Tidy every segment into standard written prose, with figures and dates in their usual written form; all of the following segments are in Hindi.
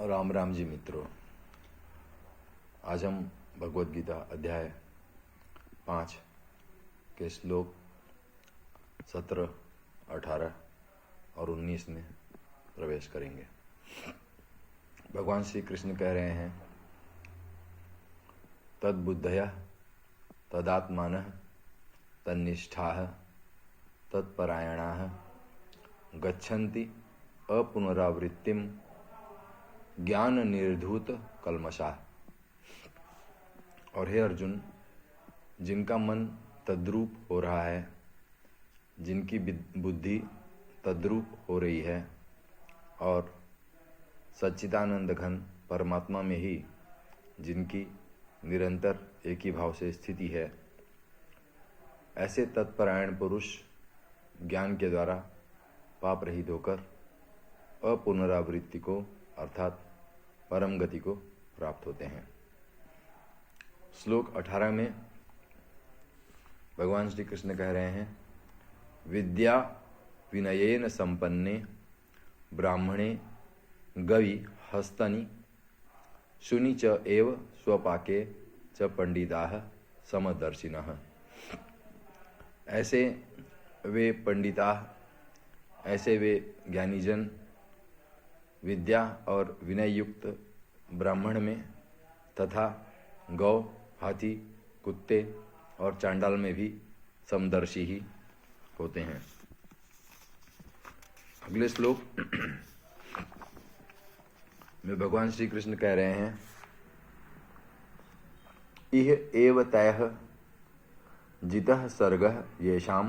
राम राम जी मित्रों, आज हम भगवद गीता अध्याय 5 के श्लोक 17, 18 और 19 में प्रवेश करेंगे। भगवान श्री कृष्ण कह रहे हैं, तद्बुद्धयः तदात्मानः तन्निष्ठाः तत्परायणाः गच्छन्ति अपुनरावृत्तिम ज्ञान निर्धूत कल्मषाः। और हे अर्जुन, जिनका मन तद्रूप हो रहा है, जिनकी बुद्धि तद्रूप हो रही है और सच्चिदानंद घन परमात्मा में ही जिनकी निरंतर एक ही भाव से स्थिति है, ऐसे तत्परायण पुरुष ज्ञान के द्वारा पाप रहित होकर अपुनरावृत्ति को अर्थात परम गति को प्राप्त होते हैं। श्लोक 18 में भगवान श्री कृष्ण कह रहे हैं, विद्या विनयेन संपन्ने ब्राह्मणे गवि हस्तनि शुनि च एव स्वपाके च पंडिताः समदर्शिनः। ऐसे वे पंडिता, ऐसे वे ज्ञानीजन विद्या और विनय युक्त ब्राह्मण में तथा गौ, हाथी, कुत्ते और चांडाल में भी समदर्शी ही होते हैं। अगले श्लोक में भगवान श्री कृष्ण कह रहे हैं, इह एव तयः जितः सर्गः येषां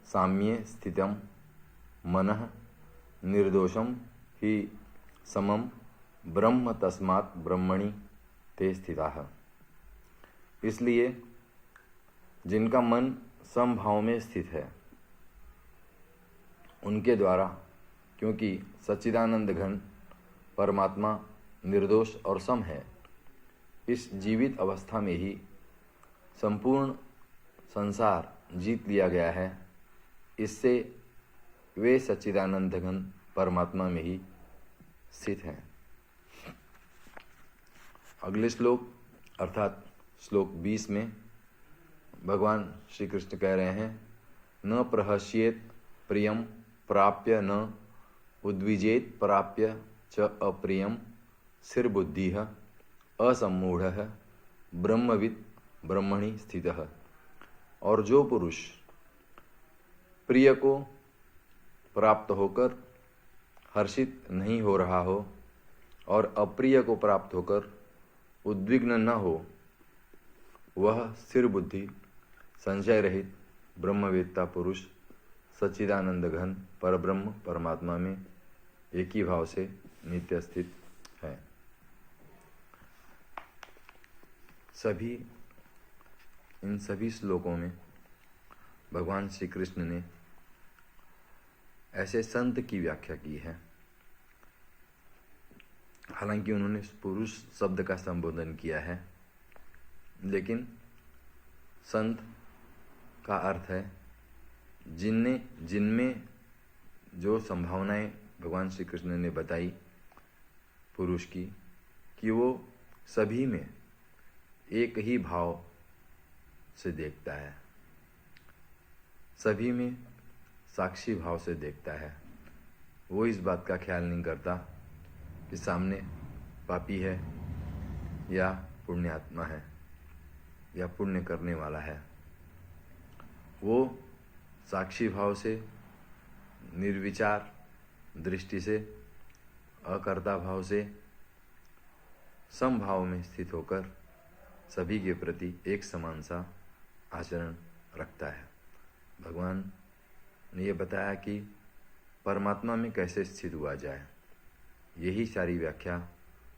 साम्ये स्थितं मनः निर्दोषं हि समम ब्रह्म तस्मात् ब्रह्मणि ते स्थिताः। इसलिए जिनका मन समभाव में स्थित है, उनके द्वारा, क्योंकि सच्चिदानंद घन परमात्मा निर्दोष और सम है, इस जीवित अवस्था में ही संपूर्ण संसार जीत लिया गया है। इससे वे सच्चिदानंद घन परमात्मा में ही स्थित हैं। अगले श्लोक अर्थात श्लोक 20 में भगवान श्री कृष्ण कह रहे हैं, न प्रहस्येत प्रियम प्राप्य न उद्विजेत प्राप्य च अप्रियम स्थिरबुद्धिः असम्मूढ़ः ब्रह्मवित् ब्रह्मणि स्थितः। और जो पुरुष प्रिय को प्राप्त होकर हर्षित नहीं हो रहा हो और अप्रिय को प्राप्त होकर उद्विग्न न हो, वह स्थिर बुद्धि संशय रहित ब्रह्मवेत्ता पुरुष सच्चिदानंद घन परब्रह्म परमात्मा में एक ही भाव से नित्य स्थित है। इन सभी श्लोकों में भगवान श्री कृष्ण ने ऐसे संत की व्याख्या की है। हालांकि उन्होंने पुरुष शब्द का संबोधन किया है, लेकिन संत का अर्थ है जिनमें जो संभावनाएं भगवान श्री कृष्ण ने बताई पुरुष की, कि वो सभी में एक ही भाव से देखता है, सभी में साक्षी भाव से देखता है। वो इस बात का ख्याल नहीं करता कि सामने पापी है या पुण्यात्मा है या पुण्य करने वाला है। वो साक्षी भाव से, निर्विचार दृष्टि से, अकर्ता भाव से, समभाव में स्थित होकर सभी के प्रति एक समान सा आचरण रखता है। भगवान ने ये बताया कि परमात्मा में कैसे स्थित हुआ जाए। यही सारी व्याख्या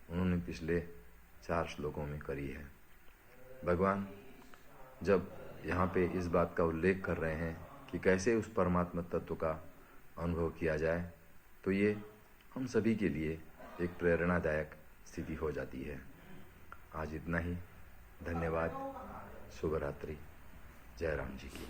उन्होंने पिछले 4 श्लोकों में करी है। भगवान जब यहाँ पे इस बात का उल्लेख कर रहे हैं कि कैसे उस परमात्मा तत्व का अनुभव किया जाए, तो ये हम सभी के लिए एक प्रेरणादायक स्थिति हो जाती है। आज इतना ही। धन्यवाद। शुभ रात्रि। जय राम जी की।